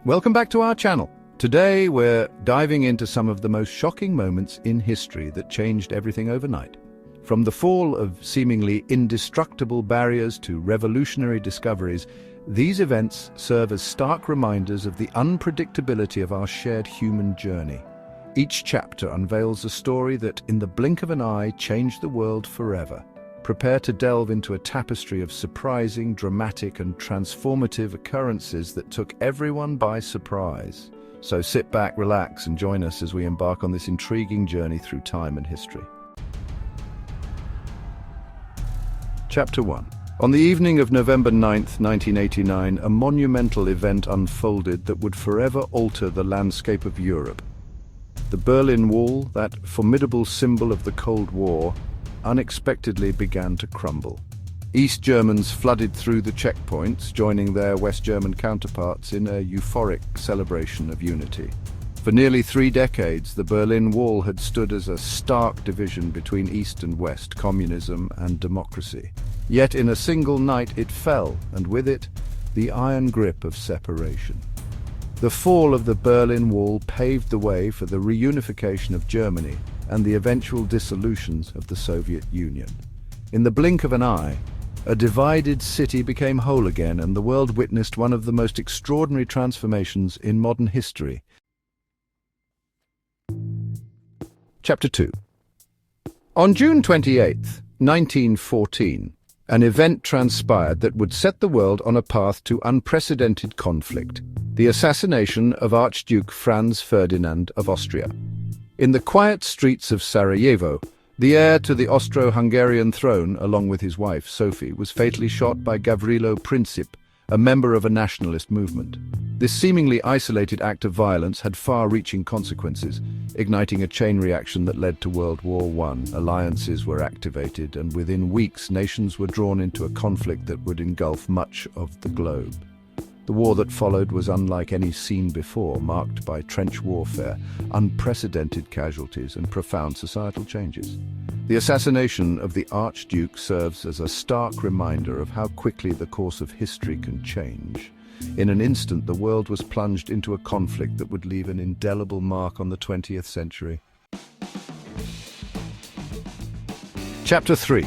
Welcome back to our channel. Today we're diving into some of the most shocking moments in history that changed everything overnight. From the fall of seemingly indestructible barriers to revolutionary discoveries, these events serve as stark reminders of the unpredictability of our shared human journey. Each chapter unveils a story that, in the blink of an eye, changed the world forever. Prepare to delve into a tapestry of surprising, dramatic, and transformative occurrences that took everyone by surprise. So sit back, relax, and join us as we embark on this intriguing journey through time and history. Chapter 1. On the evening of November 9th, 1989, a monumental event unfolded that would forever alter the landscape of Europe. The Berlin Wall, that formidable symbol of the Cold War, unexpectedly began to crumble. East Germans flooded through the checkpoints, joining their West German counterparts in a euphoric celebration of unity. For nearly 3 decades, the Berlin Wall had stood as a stark division between East and West, communism and democracy. Yet in a single night it fell, and with it, the iron grip of separation. The fall of the Berlin Wall paved the way for the reunification of Germany and the eventual dissolutions of the Soviet Union. In the blink of an eye, a divided city became whole again, and the world witnessed one of the most extraordinary transformations in modern history. Chapter 2. On June 28, 1914, an event transpired that would set the world on a path to unprecedented conflict: the assassination of Archduke Franz Ferdinand of Austria. In the quiet streets of Sarajevo, the heir to the Austro-Hungarian throne, along with his wife Sophie, was fatally shot by Gavrilo Princip, a member of a nationalist movement. This seemingly isolated act of violence had far-reaching consequences, igniting a chain reaction that led to World War I. Alliances were activated, and within weeks nations were drawn into a conflict that would engulf much of the globe. The war that followed was unlike any seen before, marked by trench warfare, unprecedented casualties, and profound societal changes. The assassination of the Archduke serves as a stark reminder of how quickly the course of history can change. In an instant, the world was plunged into a conflict that would leave an indelible mark on the 20th century. Chapter 3.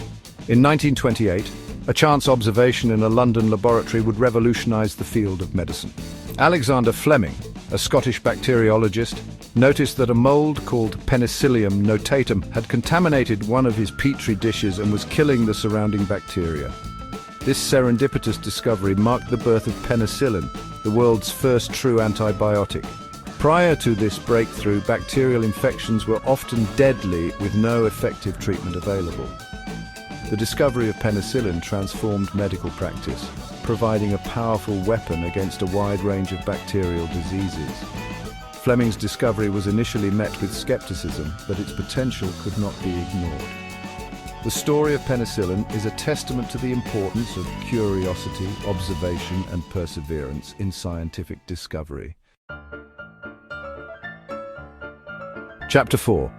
In 1928, a chance observation in a London laboratory would revolutionize the field of medicine. Alexander Fleming, a Scottish bacteriologist, noticed that a mold called Penicillium notatum had contaminated one of his petri dishes and was killing the surrounding bacteria. This serendipitous discovery marked the birth of penicillin, the world's first true antibiotic. Prior to this breakthrough, bacterial infections were often deadly with no effective treatment available. The discovery of penicillin transformed medical practice, providing a powerful weapon against a wide range of bacterial diseases. Fleming's discovery was initially met with skepticism, but its potential could not be ignored. The story of penicillin is a testament to the importance of curiosity, observation, and perseverance in scientific discovery. Chapter 4.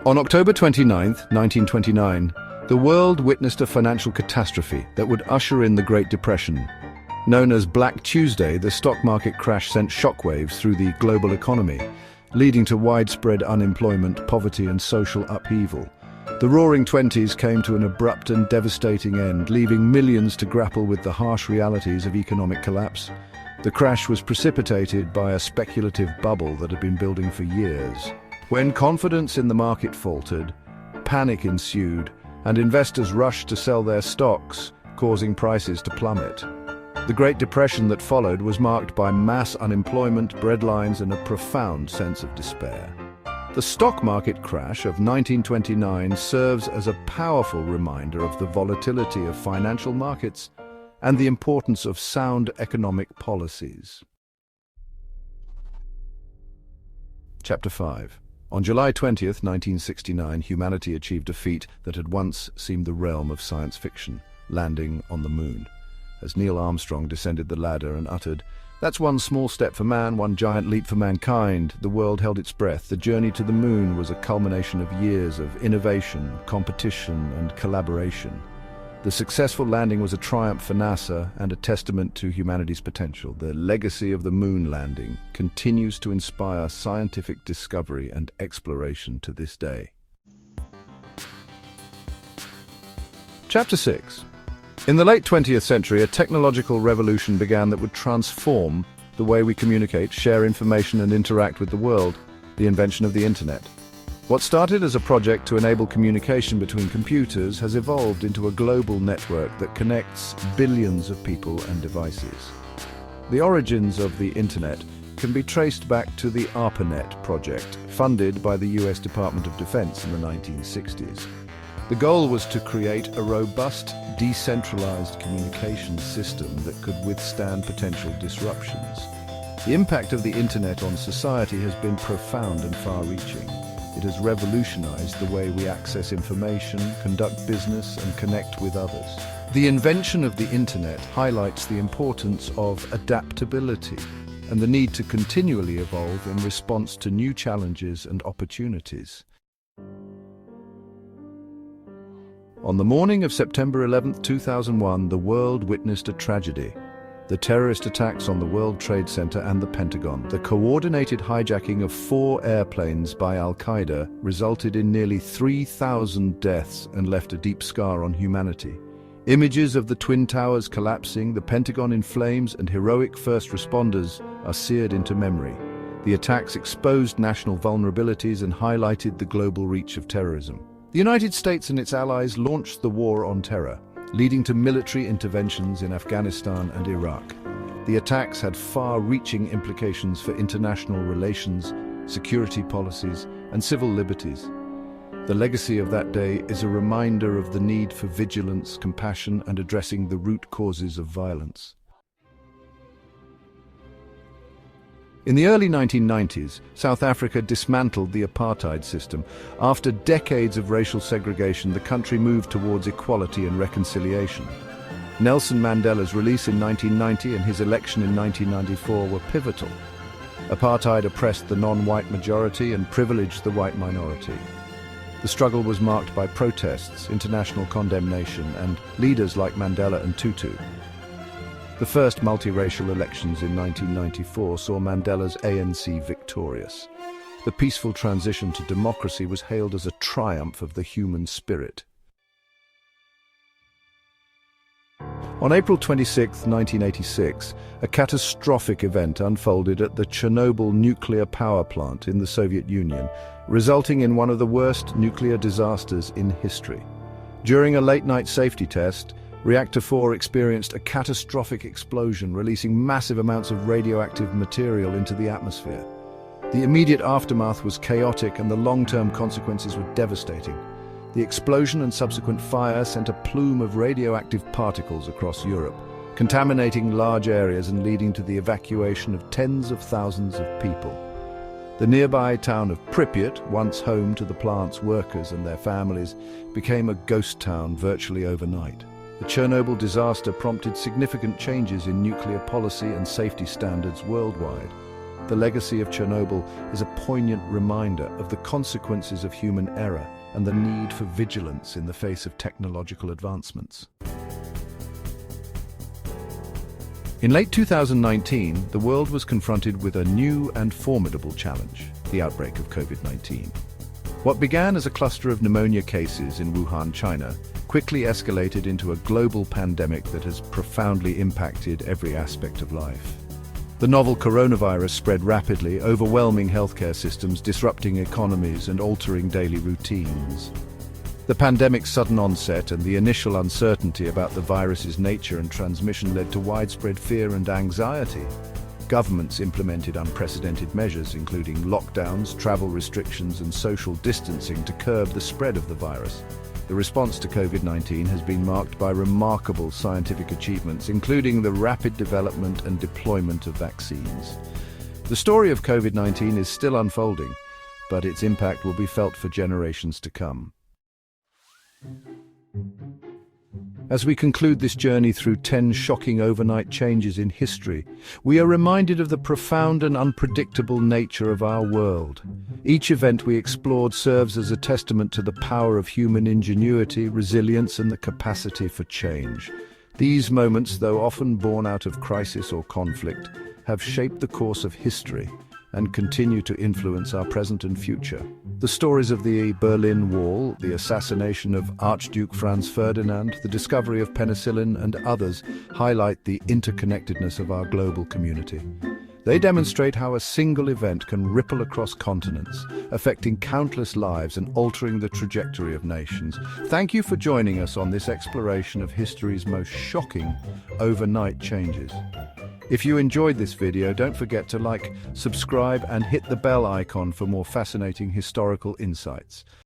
On October 29, 1929, the world witnessed a financial catastrophe that would usher in the Great Depression. Known as Black Tuesday, the stock market crash sent shockwaves through the global economy, leading to widespread unemployment, poverty, and social upheaval. The Roaring Twenties came to an abrupt and devastating end, leaving millions to grapple with the harsh realities of economic collapse. The crash was precipitated by a speculative bubble that had been building for years. When confidence in the market faltered, panic ensued, and investors rushed to sell their stocks, causing prices to plummet. The Great Depression that followed was marked by mass unemployment, breadlines, and a profound sense of despair. The stock market crash of 1929 serves as a powerful reminder of the volatility of financial markets and the importance of sound economic policies. Chapter 5. On July 20th, 1969, humanity achieved a feat that had once seemed the realm of science fiction: landing on the moon. As Neil Armstrong descended the ladder and uttered, "That's one small step for man, one giant leap for mankind," the world held its breath. The journey to the moon was a culmination of years of innovation, competition, and collaboration. The successful landing was a triumph for NASA and a testament to humanity's potential. The legacy of the moon landing continues to inspire scientific discovery and exploration to this day. Chapter 6. In the late 20th century, a technological revolution began that would transform the way we communicate, share information, and interact with the world: the invention of the Internet. What started as a project to enable communication between computers has evolved into a global network that connects billions of people and devices. The origins of the Internet can be traced back to the ARPANET project, funded by the US Department of Defense in the 1960s. The goal was to create a robust, decentralized communication system that could withstand potential disruptions. The impact of the Internet on society has been profound and far-reaching. It has revolutionized the way we access information, conduct business, and connect with others. The invention of the Internet highlights the importance of adaptability and the need to continually evolve in response to new challenges and opportunities. On the morning of September 11, 2001, the world witnessed a tragedy. The terrorist attacks on the World Trade Center and the Pentagon. The coordinated hijacking of 4 airplanes by Al-Qaeda resulted in nearly 3,000 deaths and left a deep scar on humanity. Images of the Twin Towers collapsing, the Pentagon in flames, and heroic first responders are seared into memory. The attacks exposed national vulnerabilities and highlighted the global reach of terrorism. The United States and its allies launched the war on terror, leading to military interventions in Afghanistan and Iraq. The attacks had far-reaching implications for international relations, security policies, and civil liberties. The legacy of that day is a reminder of the need for vigilance, compassion, and addressing the root causes of violence. In the early 1990s, South Africa dismantled the apartheid system. After decades of racial segregation, the country moved towards equality and reconciliation. Nelson Mandela's release in 1990 and his election in 1994 were pivotal. Apartheid oppressed the non-white majority and privileged the white minority. The struggle was marked by protests, international condemnation, and leaders like Mandela and Tutu. The first multiracial elections in 1994 saw Mandela's ANC victorious. The peaceful transition to democracy was hailed as a triumph of the human spirit. On April 26, 1986, a catastrophic event unfolded at the Chernobyl nuclear power plant in the Soviet Union, resulting in one of the worst nuclear disasters in history. During a late-night safety test, Reactor 4 experienced a catastrophic explosion, releasing massive amounts of radioactive material into the atmosphere. The immediate aftermath was chaotic and the long-term consequences were devastating. The explosion and subsequent fire sent a plume of radioactive particles across Europe, contaminating large areas and leading to the evacuation of tens of thousands of people. The nearby town of Pripyat, once home to the plant's workers and their families, became a ghost town virtually overnight. The Chernobyl disaster prompted significant changes in nuclear policy and safety standards worldwide. The legacy of Chernobyl is a poignant reminder of the consequences of human error and the need for vigilance in the face of technological advancements. In late 2019, the world was confronted with a new and formidable challenge: the outbreak of COVID-19. What began as a cluster of pneumonia cases in Wuhan, China, quickly escalated into a global pandemic that has profoundly impacted every aspect of life. The novel coronavirus spread rapidly, overwhelming healthcare systems, disrupting economies, and altering daily routines. The pandemic's sudden onset and the initial uncertainty about the virus's nature and transmission led to widespread fear and anxiety. Governments implemented unprecedented measures, including lockdowns, travel restrictions, and social distancing to curb the spread of the virus. The response to COVID-19 has been marked by remarkable scientific achievements, including the rapid development and deployment of vaccines. The story of COVID-19 is still unfolding, but its impact will be felt for generations to come. As we conclude this journey through 10 shocking overnight changes in history, we are reminded of the profound and unpredictable nature of our world. Each event we explored serves as a testament to the power of human ingenuity, resilience, and the capacity for change. These moments, though often born out of crisis or conflict, have shaped the course of history and continue to influence our present and future. The stories of the Berlin Wall, the assassination of Archduke Franz Ferdinand, the discovery of penicillin, and others highlight the interconnectedness of our global community. They demonstrate how a single event can ripple across continents, affecting countless lives and altering the trajectory of nations. Thank you for joining us on this exploration of history's most shocking overnight changes. If you enjoyed this video, don't forget to like, subscribe, and hit the bell icon for more fascinating historical insights.